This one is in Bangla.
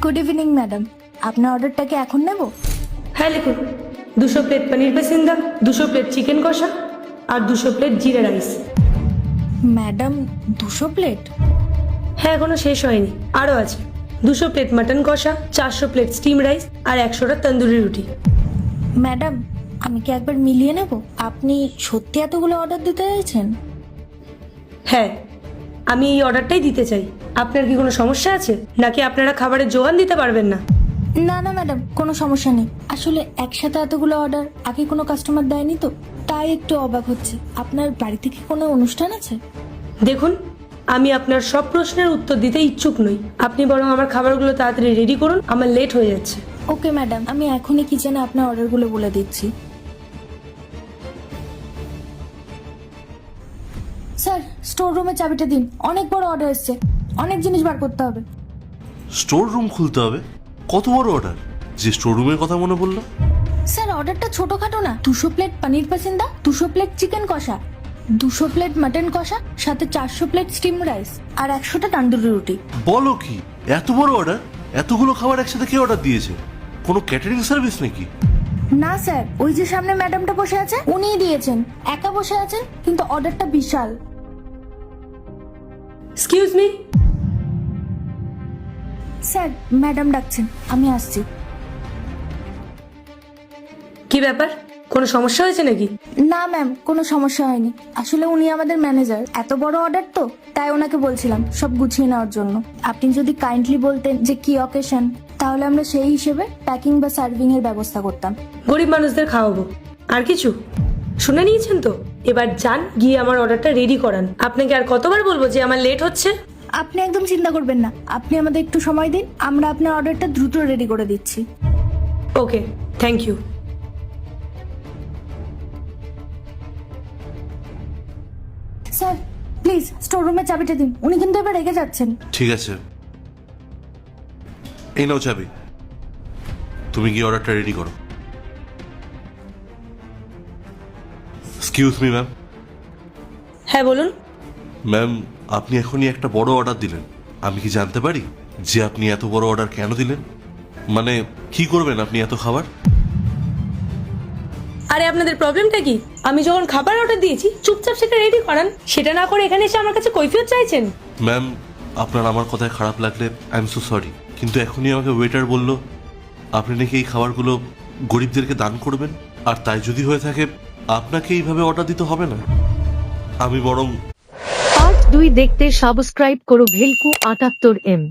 গুড ইভিনিং ম্যাডাম, আপনার অর্ডারটা কি এখন নেব? হ্যাঁ লিখুন, 200 প্লেট পনির পেসিন্দা, 200 প্লেট চিকেন কষা আর 200 প্লেট জিরা রাইস। Madam 200 plate? হ্যাঁ, এখনো শেষ হয়নি, আরও আছে। 200 প্লেট মাটন কষা, 400 প্লেট স্টিম রাইস আর 100টা তন্দুরি রুটি। ম্যাডাম আমি কি একবার মিলিয়ে নেব? আপনি সত্যি এতগুলো অর্ডার দিতে চাইছেন? হ্যাঁ, আমি এই অর্ডারটাই দিতে চাই। আপনার কি কোনো সমস্যা আছে, নাকি আপনারা খাবারের জোগান দিতে পারবেন না? না না ম্যাডাম, কোনো সমস্যা নেই। আসলে একসাথে এতগুলো অর্ডার আগে কোনো কাস্টমার দেয়নি তো, তাই একটু অবাক হচ্ছে। আপনার বাড়িতে কি কোনো অনুষ্ঠান আছে? দেখুন, আমি আপনার সব প্রশ্নের উত্তর দিতে ইচ্ছুক নই। আপনি বরং আমার খাবারগুলো তাড়াতাড়ি রেডি করুন, আমার লেট হয়ে যাচ্ছে। ওকে ম্যাডাম, আমি এখনই কিচেনে আপনার অর্ডারগুলো বলে দিচ্ছি। স্যার, স্টোর রুমের চাবিটা দিন, অনেক বড় অর্ডার এসছে, অনেক জিনিস বার করতে হবে। স্টোর রুম খুলতে হবে? কত বড় অর্ডার যে স্টোর রুমের কথা মনে পড়লো? স্যার অর্ডারটা ছোটখাটো না। 200 প্লেট পনির পাসিন্দা, 200 প্লেট চিকেন কষা, 200 প্লেট মাটন কষা, সাথে 400 প্লেট স্টিম রাইস আর 100টা তান্দুরি রুটি। বলো কি, এত বড় অর্ডার? এতগুলো খাবার একসাথে কে অর্ডার দিয়েছে? কোনো ক্যাটারিং সার্ভিস নাকি? না স্যার, ওই যে সামনে ম্যাডামটা বসে আছে উনিই দিয়েছেন। একা বসে আছেন কিন্তু অর্ডারটা বিশাল। Excuse me. স্যার ম্যাডাম ডাকছেন, আমি আসছি। কি ব্যাপার, কোনো সমস্যা হয়েছে নাকি? না ম্যাম, কোনো সমস্যা হয়নি। আসলে উনি আমাদের ম্যানেজার, এত বড় অর্ডার তো, তাই ওনাকে বলছিলাম সব গুছিয়ে নেওয়ার জন্য। আপনি যদি কাইন্ডলি বলতেন যে কি অকেশন, তাহলে আমরা সেই হিসেবে প্যাকিং বা সার্ভিং এর ব্যবস্থা করতাম। গরিব মানুষদের খাওয়াবো, আর কিছু? শুনে নিয়েছেন তো, এবার যান গিয়ে আমার অর্ডারটা রেডি করান। আপনাকে আর কতবার বলবো যে আমার লেট হচ্ছে? আপনি একদম চিন্তা করবেন না, আপনি আমাদের একটু সময় দিন, আমরা আপনার অর্ডারটা দ্রুত রেডি করে দিচ্ছি। Okay, thank you. Sir please store রুমের চাবিটা দিন, উনি কিন্তু এবার রেগে যাচ্ছেন। ঠিক আছে, এই নাও চাবি, তুমি গিয়ে অর্ডারটা রেডি করো। Excuse me ma'am. হ্যাঁ বলুন। ম্যাম, আপনি এখনই একটা বড় অর্ডার দিলেন। আমি কি জানতে পারি যে আপনি এত বড় অর্ডার কেন দিলেন? মানে কি করবেন আপনি এত খাবার? আরে আপনাদের প্রবলেমটা কি? আমি যখন খাবার অর্ডার দিয়েছি চুপচাপ সেটা রেডি করান, সেটা না করে এখানে এসে আমার কাছে কৈফিয়ত চাইছেন। ম্যাম, আপনার আমার কথায় খারাপ লাগলে আই এম সো সরি, কিন্তু এখনই আমাকে ওয়েটার বলল আপনি নাকি এই খাবারগুলো গরিবদেরকে দান করবেন, আর তাই যদি হয়ে থাকে আপনাকে এইভাবে অর্ডার দিতে হবে না। আমি বরং পার্ট 2 দেখতে সাবস্ক্রাইব করো ভেলকু 78M।